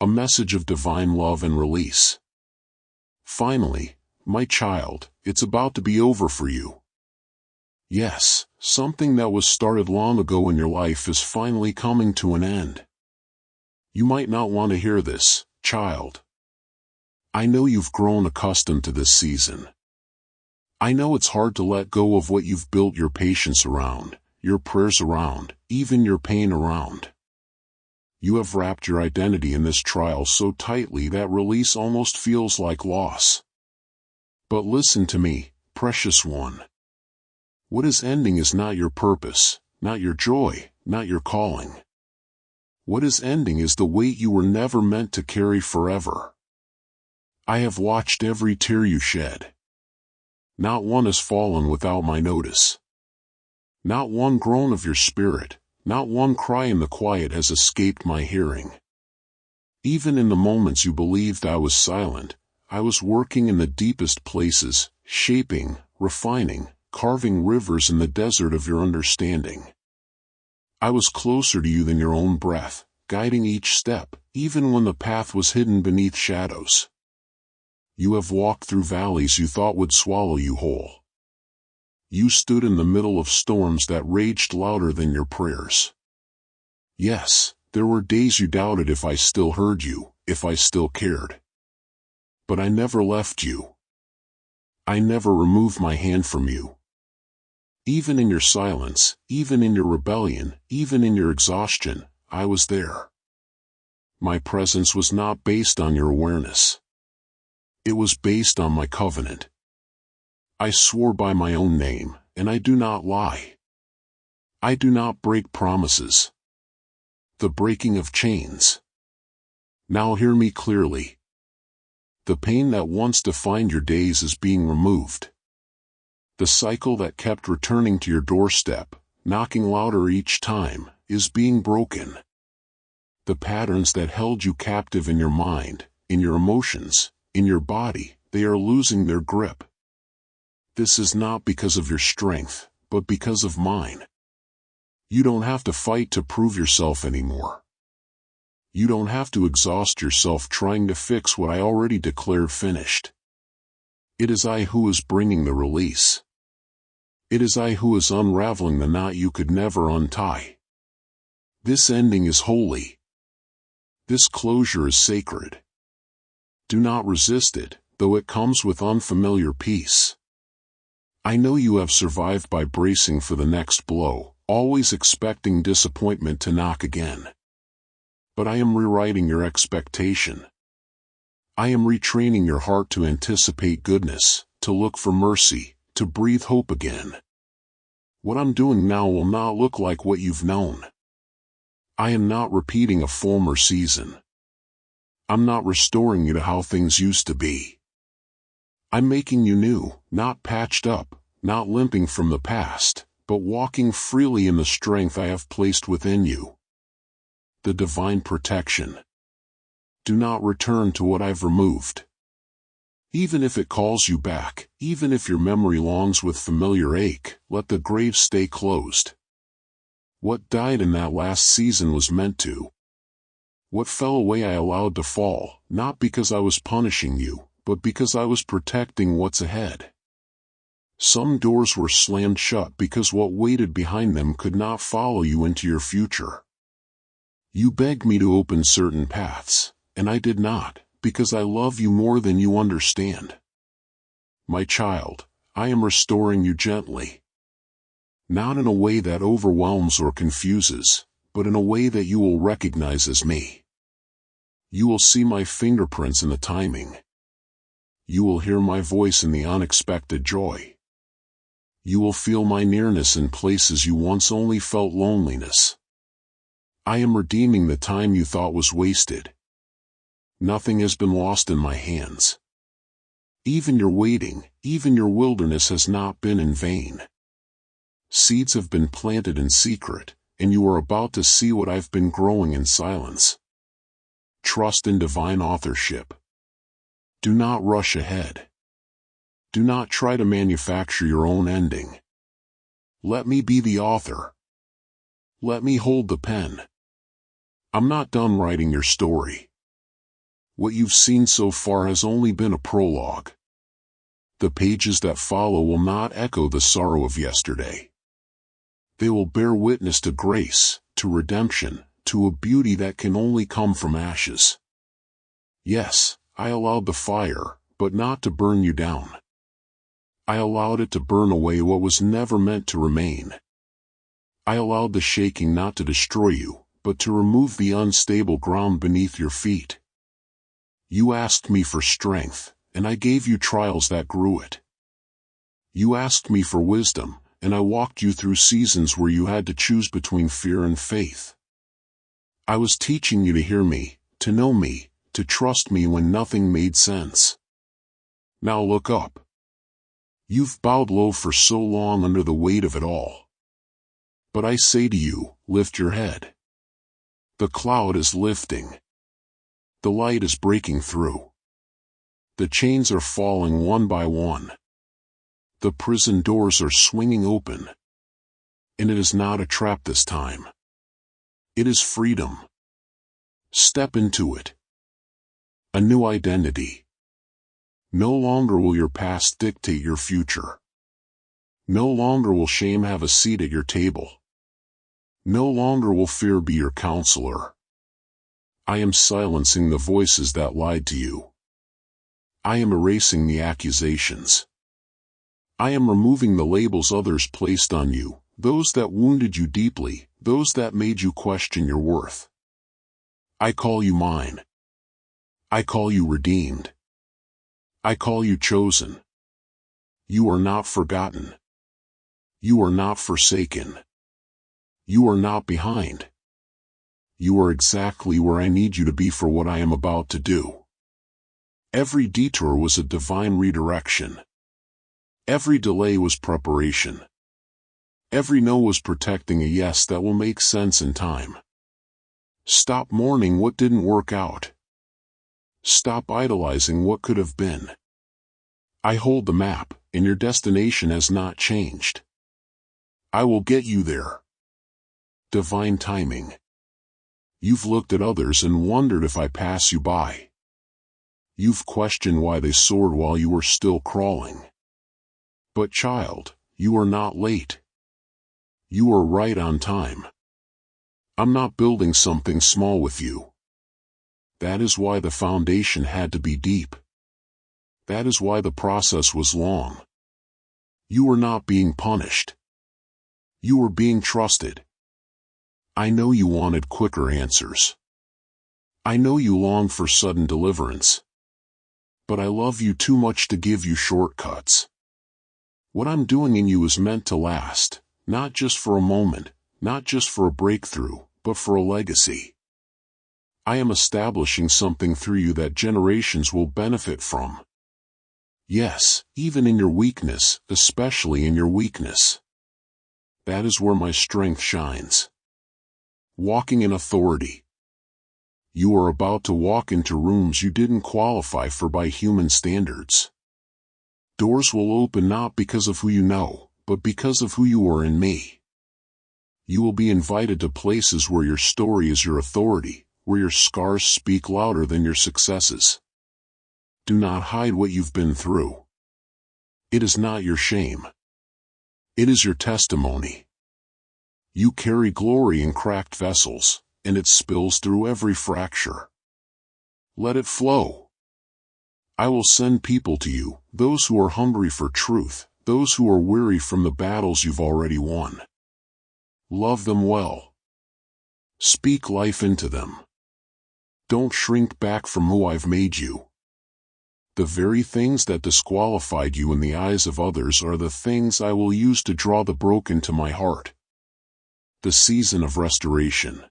a message of divine love and release. Finally, my child, it's about to be over for you. Yes, something that was started long ago in your life is finally coming to an end. You might not want to hear this, child. I know you've grown accustomed to this season. I know it's hard to let go of what you've built your patience around, your prayers around, even your pain around. You have wrapped your identity in this trial so tightly that release almost feels like loss. But listen to me, precious one. What is ending is not your purpose, not your joy, not your calling. What is ending is the weight you were never meant to carry forever. I have watched every tear you shed. Not one has fallen without my notice. Not one groan of your spirit, not one cry in the quiet has escaped my hearing. Even in the moments you believed I was silent, I was working in the deepest places, shaping, refining, carving rivers in the desert of your understanding. I was closer to you than your own breath, guiding each step, even when the path was hidden beneath shadows. You have walked through valleys you thought would swallow you whole. You stood in the middle of storms that raged louder than your prayers. Yes, there were days you doubted if I still heard you, if I still cared. But I never left you. I never removed my hand from you. Even in your silence, even in your rebellion, even in your exhaustion, I was there. My presence was not based on your awareness. It was based on my covenant. I swore by my own name, and I do not lie. I do not break promises. The breaking of chains. Now hear me clearly. The pain that once defined your days is being removed. The cycle that kept returning to your doorstep, knocking louder each time, is being broken. The patterns that held you captive in your mind, in your emotions, in your body, they are losing their grip. This is not because of your strength, but because of mine. You don't have to fight to prove yourself anymore. You don't have to exhaust yourself trying to fix what I already declared finished. It is I who is bringing the release. It is I who is unraveling the knot you could never untie. This ending is holy. This closure is sacred. Do not resist it, though it comes with unfamiliar peace. I know you have survived by bracing for the next blow, always expecting disappointment to knock again. But I am rewriting your expectation. I am retraining your heart to anticipate goodness, to look for mercy, to breathe hope again. What I'm doing now will not look like what you've known. I am not repeating a former season. I'm not restoring you to how things used to be. I'm making you new, not patched up, not limping from the past, but walking freely in the strength I have placed within you. The divine protection. Do not return to what I've removed. Even if it calls you back, even if your memory longs with familiar ache, let the grave stay closed. What died in that last season was meant to. What fell away I allowed to fall, not because I was punishing you, but because I was protecting what's ahead. Some doors were slammed shut because what waited behind them could not follow you into your future. You begged me to open certain paths, and I did not, because I love you more than you understand. My child, I am restoring you gently. Not in a way that overwhelms or confuses, but in a way that you will recognize as me. You will see my fingerprints in the timing. You will hear my voice in the unexpected joy. You will feel my nearness in places you once only felt loneliness. I am redeeming the time you thought was wasted. Nothing has been lost in my hands. Even your waiting, even your wilderness has not been in vain. Seeds have been planted in secret, and you are about to see what I've been growing in silence. Trust in divine authorship. Do not rush ahead. Do not try to manufacture your own ending. Let me be the author. Let me hold the pen. I'm not done writing your story. What you've seen so far has only been a prologue. The pages that follow will not echo the sorrow of yesterday. They will bear witness to grace, to redemption, to a beauty that can only come from ashes. Yes, I allowed the fire, but not to burn you down. I allowed it to burn away what was never meant to remain. I allowed the shaking not to destroy you, but to remove the unstable ground beneath your feet. You asked me for strength, and I gave you trials that grew it. You asked me for wisdom, and I walked you through seasons where you had to choose between fear and faith. I was teaching you to hear me, to know me, to trust me when nothing made sense. Now look up. You've bowed low for so long under the weight of it all. But I say to you, lift your head. The cloud is lifting. The light is breaking through. The chains are falling one by one. The prison doors are swinging open. And it is not a trap this time. It is freedom. Step into it. A new identity. No longer will your past dictate your future. No longer will shame have a seat at your table. No longer will fear be your counselor. I am silencing the voices that lied to you. I am erasing the accusations. I am removing the labels others placed on you, those that wounded you deeply, those that made you question your worth. I call you mine. I call you redeemed. I call you chosen. You are not forgotten. You are not forsaken. You are not behind. You are exactly where I need you to be for what I am about to do. Every detour was a divine redirection. Every delay was preparation. Every no was protecting a yes that will make sense in time. Stop mourning what didn't work out. Stop idolizing what could have been. I hold the map, and your destination has not changed. I will get you there. Divine timing. You've looked at others and wondered if I pass you by. You've questioned why they soared while you were still crawling. But child, you are not late. You are right on time. I'm not building something small with you. That is why the foundation had to be deep. That is why the process was long. You were not being punished. You were being trusted. I know you wanted quicker answers. I know you longed for sudden deliverance. But I love you too much to give you shortcuts. What I'm doing in you is meant to last, not just for a moment, not just for a breakthrough, but for a legacy. I am establishing something through you that generations will benefit from. Yes, even in your weakness, especially in your weakness. That is where my strength shines. Walking in authority. You are about to walk into rooms you didn't qualify for by human standards. Doors will open not because of who you know, but because of who you are in me. You will be invited to places where your story is your authority, where your scars speak louder than your successes. Do not hide what you've been through. It is not your shame. It is your testimony. You carry glory in cracked vessels, and it spills through every fracture. Let it flow. I will send people to you, those who are hungry for truth, those who are weary from the battles you've already won. Love them well. Speak life into them. Don't shrink back from who I've made you. The very things that disqualified you in the eyes of others are the things I will use to draw the broken to my heart. The season of restoration.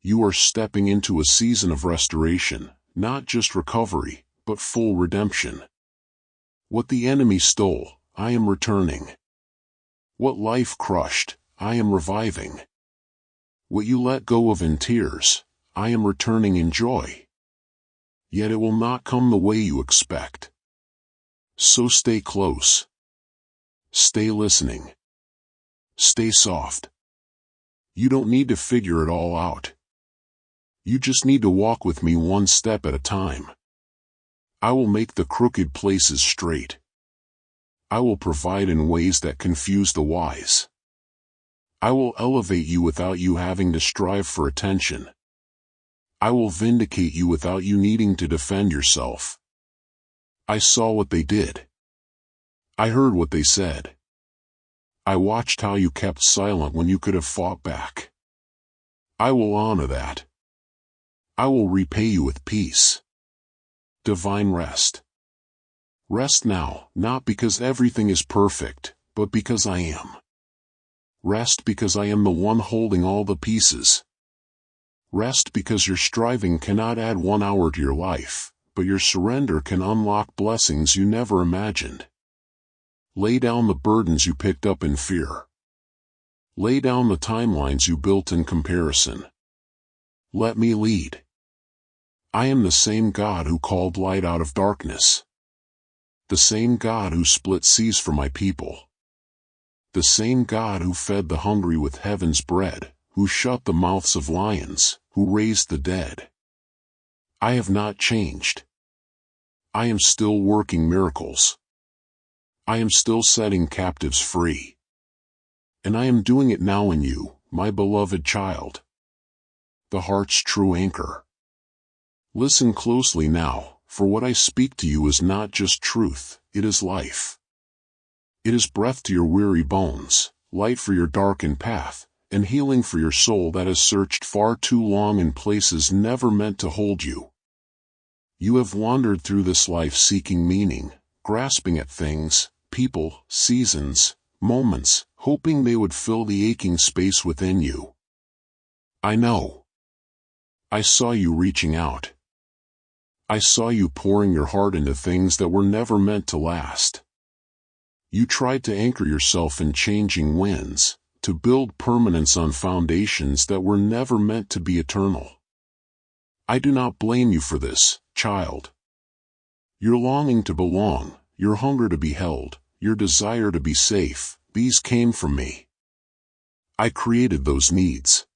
You are stepping into a season of restoration, not just recovery, but full redemption. What the enemy stole, I am returning. What life crushed, I am reviving. What you let go of in tears, I am returning in joy. Yet it will not come the way you expect. So stay close. Stay listening. Stay soft. You don't need to figure it all out. You just need to walk with me one step at a time. I will make the crooked places straight. I will provide in ways that confuse the wise. I will elevate you without you having to strive for attention. I will vindicate you without you needing to defend yourself. I saw what they did. I heard what they said. I watched how you kept silent when you could have fought back. I will honor that. I will repay you with peace. Divine rest. Rest now, not because everything is perfect, but because I am. Rest because I am the one holding all the pieces. Rest because your striving cannot add 1 hour to your life, but your surrender can unlock blessings you never imagined. Lay down the burdens you picked up in fear. Lay down the timelines you built in comparison. Let me lead. I am the same God who called light out of darkness. The same God who split seas for my people. The same God who fed the hungry with heaven's bread, who shut the mouths of lions, who raised the dead. I have not changed. I am still working miracles. I am still setting captives free. And I am doing it now in you, my beloved child. The heart's true anchor. Listen closely now, for what I speak to you is not just truth, it is life. It is breath to your weary bones, light for your darkened path, and healing for your soul that has searched far too long in places never meant to hold you. You have wandered through this life seeking meaning, grasping at things, people, seasons, moments, hoping they would fill the aching space within you. I know. I saw you reaching out. I saw you pouring your heart into things that were never meant to last. You tried to anchor yourself in changing winds, to build permanence on foundations that were never meant to be eternal. I do not blame you for this, child. Your longing to belong, your hunger to be held, your desire to be safe, these came from me. I created those needs.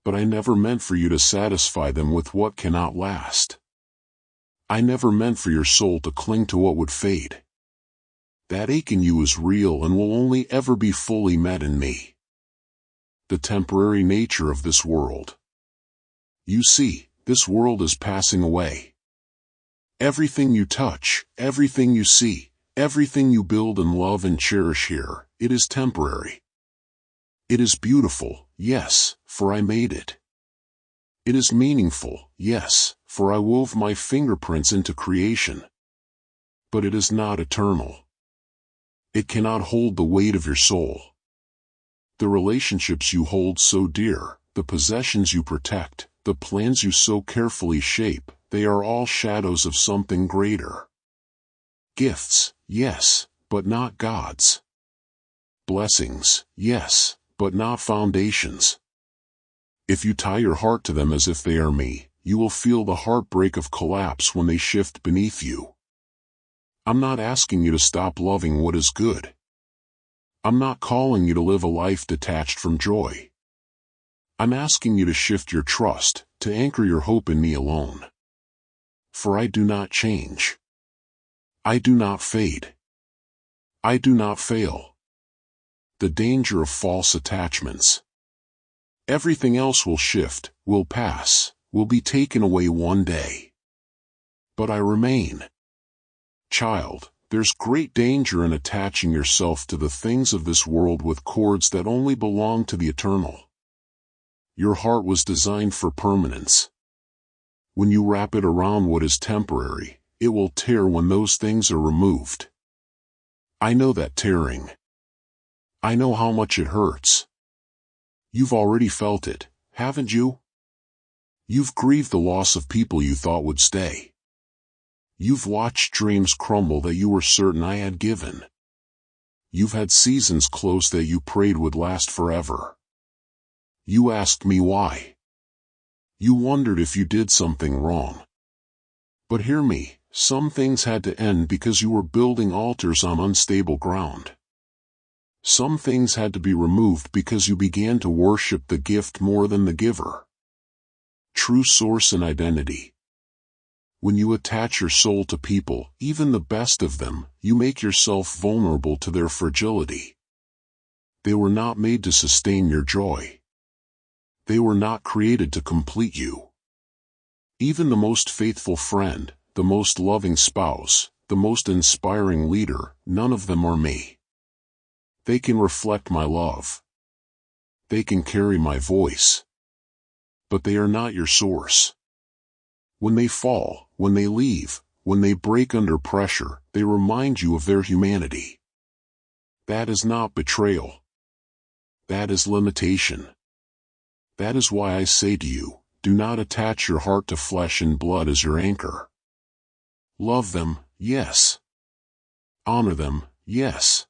But I never meant for you to satisfy them with what cannot last. I never meant for your soul to cling to what would fade. That ache in you is real and will only ever be fully met in me. The temporary nature of this world. You see, this world is passing away. Everything you touch, everything you see, everything you build and love and cherish here, it is temporary. It is beautiful, yes, for I made it. It is meaningful, yes, for I wove my fingerprints into creation. But it is not eternal. It cannot hold the weight of your soul. The relationships you hold so dear, the possessions you protect, the plans you so carefully shape, they are all shadows of something greater. Gifts, yes, but not gods. Blessings, yes, but not foundations. If you tie your heart to them as if they are me, you will feel the heartbreak of collapse when they shift beneath you. I'm not asking you to stop loving what is good. I'm not calling you to live a life detached from joy. I'm asking you to shift your trust, to anchor your hope in me alone. For I do not change. I do not fade. I do not fail. The danger of false attachments. Everything else will shift, will pass, will be taken away one day. But I remain. Child, there's great danger in attaching yourself to the things of this world with cords that only belong to the eternal. Your heart was designed for permanence. When you wrap it around what is temporary, it will tear when those things are removed. I know that tearing. I know how much it hurts. You've already felt it, haven't you? You've grieved the loss of people you thought would stay. You've watched dreams crumble that you were certain I had given. You've had seasons close that you prayed would last forever. You asked me why. You wondered if you did something wrong. But hear me, some things had to end because you were building altars on unstable ground. Some things had to be removed because you began to worship the gift more than the giver. true source and identity. When you attach your soul to people, even the best of them, you make yourself vulnerable to their fragility. They were not made to sustain your joy. They were not created to complete you. Even the most faithful friend, the most loving spouse, the most inspiring leader, none of them are me. They can reflect my love. They can carry my voice. But they are not your source. When they fall, when they leave, when they break under pressure, they remind you of their humanity. That is not betrayal. That is limitation. That is why I say to you, do not attach your heart to flesh and blood as your anchor. Love them, yes. Honor them, yes.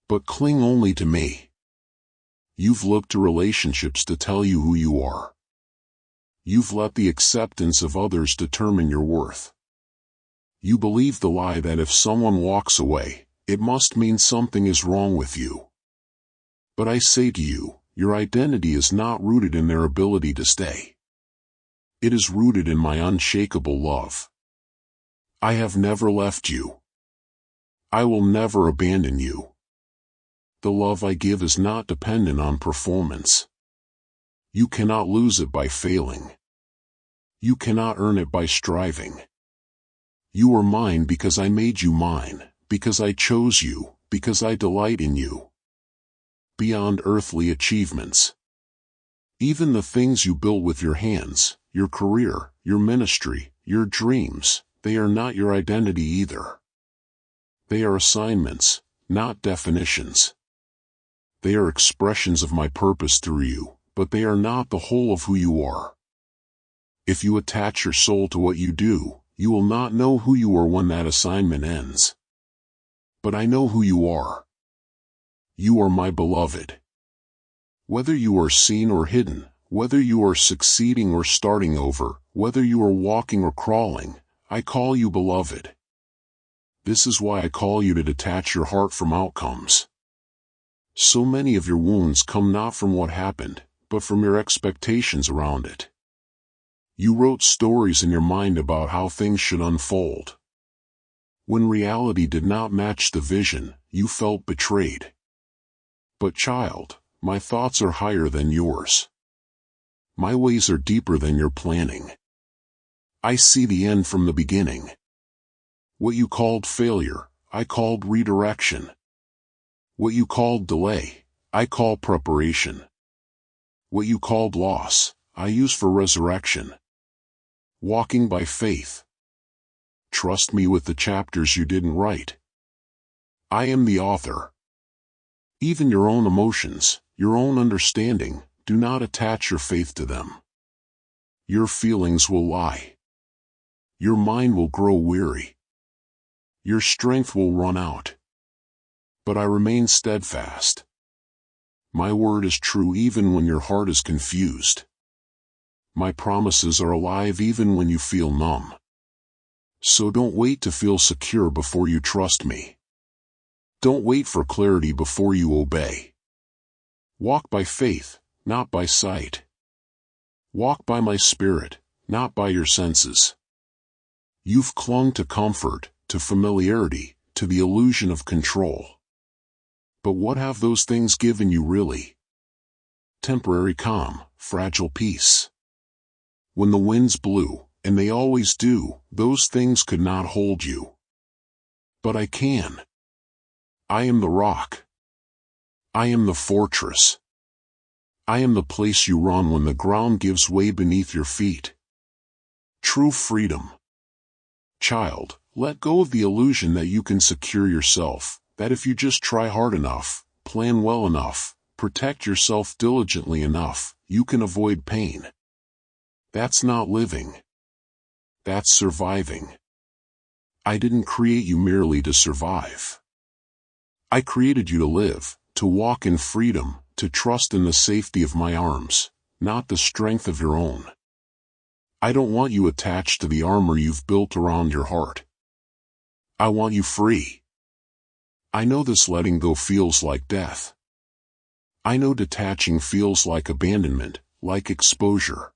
But cling only to me. You've looked to relationships to tell you who you are. You've let the acceptance of others determine your worth. You believe the lie that if someone walks away, it must mean something is wrong with you. But I say to you, your identity is not rooted in their ability to stay. It is rooted in my unshakable love. I have never left you. I will never abandon you. The love I give is not dependent on performance. You cannot lose it by failing. You cannot earn it by striving. You are mine because I made you mine, because I chose you, because I delight in you. Beyond earthly achievements. Even the things you built with your hands, your career, your ministry, your dreams, they are not your identity either. They are assignments, not definitions. They are expressions of my purpose through you, but they are not the whole of who you are. If you attach your soul to what you do, you will not know who you are when that assignment ends. But I know who you are. You are my beloved. Whether you are seen or hidden, whether you are succeeding or starting over, whether you are walking or crawling, I call you beloved. This is why I call you to detach your heart from outcomes. So many of your wounds come not from what happened, but from your expectations around it. You wrote stories in your mind about how things should unfold. When reality did not match the vision, you felt betrayed. But child, my thoughts are higher than yours. My ways are deeper than your planning. I see the end from the beginning. What you called failure, I called redirection. What you called delay, I call preparation. What you called loss, I use for resurrection. Walking by faith. Trust me with the chapters you didn't write. I am the author. Even your own emotions, your own understanding, do not attach your faith to them. Your feelings will lie. Your mind will grow weary. Your strength will run out. But I remain steadfast. My word is true even when your heart is confused. My promises are alive even when you feel numb. So don't wait to feel secure before you trust me. Don't wait for clarity before you obey. Walk by faith, not by sight. Walk by my spirit, not by your senses. You've clung to comfort, to familiarity, to the illusion of control. But what have those things given you really? Temporary calm, fragile peace. When the winds blew, and they always do, those things could not hold you. But I can. I am the rock. I am the fortress. I am the place you run when the ground gives way beneath your feet. True freedom. Child, let go of the illusion that you can secure yourself, that if you just try hard enough, plan well enough, protect yourself diligently enough, you can avoid pain. That's not living. That's surviving. I didn't create you merely to survive. I created you to live, to walk in freedom, to trust in the safety of my arms, not the strength of your own. I don't want you attached to the armor you've built around your heart. I want you free. I know this letting go feels like death. I know detaching feels like abandonment, like exposure.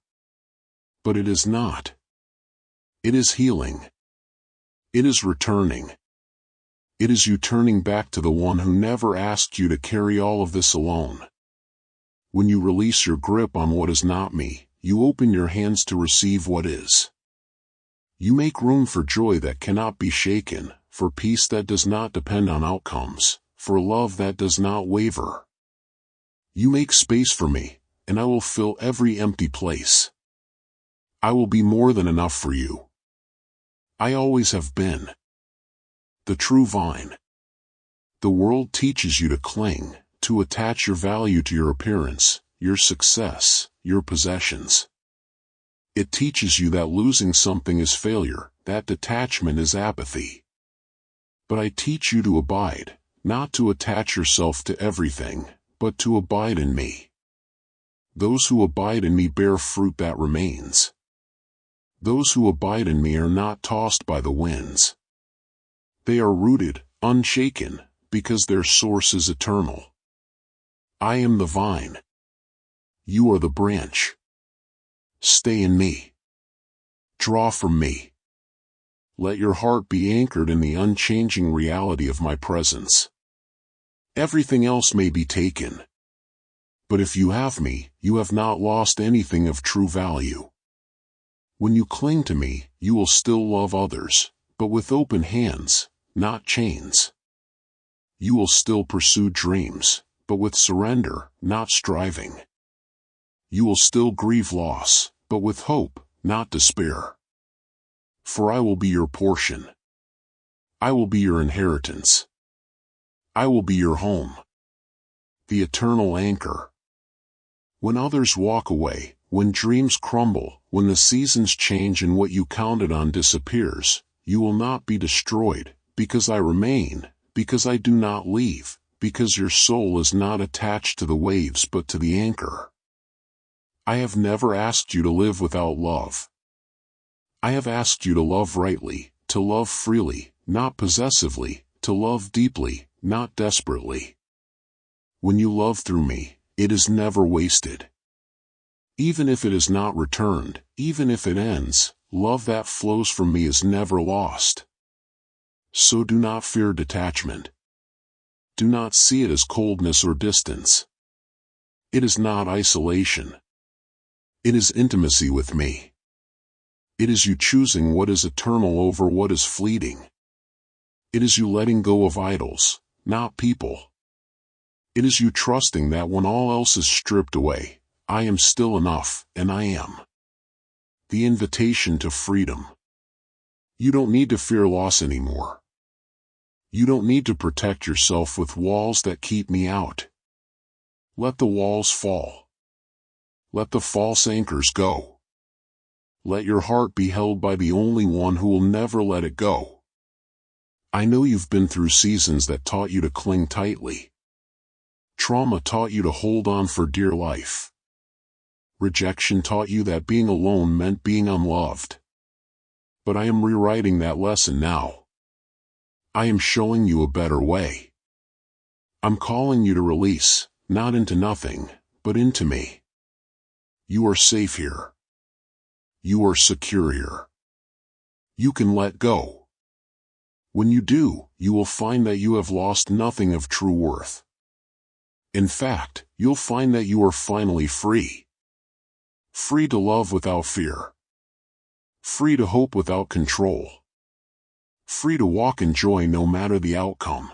But it is not. It is healing. It is returning. It is you turning back to the one who never asked you to carry all of this alone. When you release your grip on what is not me, you open your hands to receive what is. You make room for joy that cannot be shaken, for peace that does not depend on outcomes, for love that does not waver. You make space for me, and I will fill every empty place. I will be more than enough for you. I always have been. The true vine. The world teaches you to cling, to attach your value to your appearance, your success, your possessions. It teaches you that losing something is failure, that detachment is apathy. But I teach you to abide, not to attach yourself to everything, but to abide in me. Those who abide in me bear fruit that remains. Those who abide in me are not tossed by the winds. They are rooted, unshaken, because their source is eternal. I am the vine. You are the branch. Stay in me. Draw from me. Let your heart be anchored in the unchanging reality of my presence. Everything else may be taken. But if you have me, you have not lost anything of true value. When you cling to me, you will still love others, but with open hands, not chains. You will still pursue dreams, but with surrender, not striving. You will still grieve loss, but with hope, not despair. For I will be your portion. I will be your inheritance. I will be your home. The eternal anchor. When others walk away, when dreams crumble, when the seasons change and what you counted on disappears, you will not be destroyed, because I remain, because I do not leave, because your soul is not attached to the waves but to the anchor. I have never asked you to live without love. I have asked you to love rightly, to love freely, not possessively, to love deeply, not desperately. When you love through me, it is never wasted. Even if it is not returned, even if it ends, love that flows from me is never lost. So do not fear detachment. Do not see it as coldness or distance. It is not isolation. It is intimacy with me. It is you choosing what is eternal over what is fleeting. It is you letting go of idols, not people. It is you trusting that when all else is stripped away, I am still enough, and I am. The invitation to freedom. You don't need to fear loss anymore. You don't need to protect yourself with walls that keep me out. Let the walls fall. Let the false anchors go. Let your heart be held by the only one who will never let it go. I know you've been through seasons that taught you to cling tightly. Trauma taught you to hold on for dear life. Rejection taught you that being alone meant being unloved. But I am rewriting that lesson now. I am showing you a better way. I'm calling you to release, not into nothing, but into me. You are safe here. You are secure here. You can let go. When you do, you will find that you have lost nothing of true worth. In fact, you'll find that you are finally free. Free to love without fear. Free to hope without control. Free to walk in joy no matter the outcome.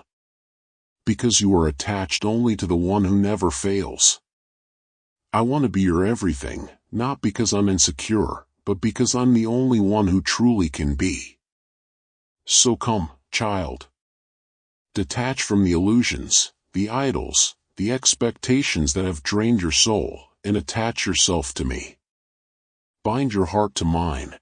Because you are attached only to the one who never fails. I want to be your everything, not because I'm insecure, but because I'm the only one who truly can be. So come, child. Detach from the illusions, the idols, the expectations that have drained your soul, and attach yourself to me. Bind your heart to mine.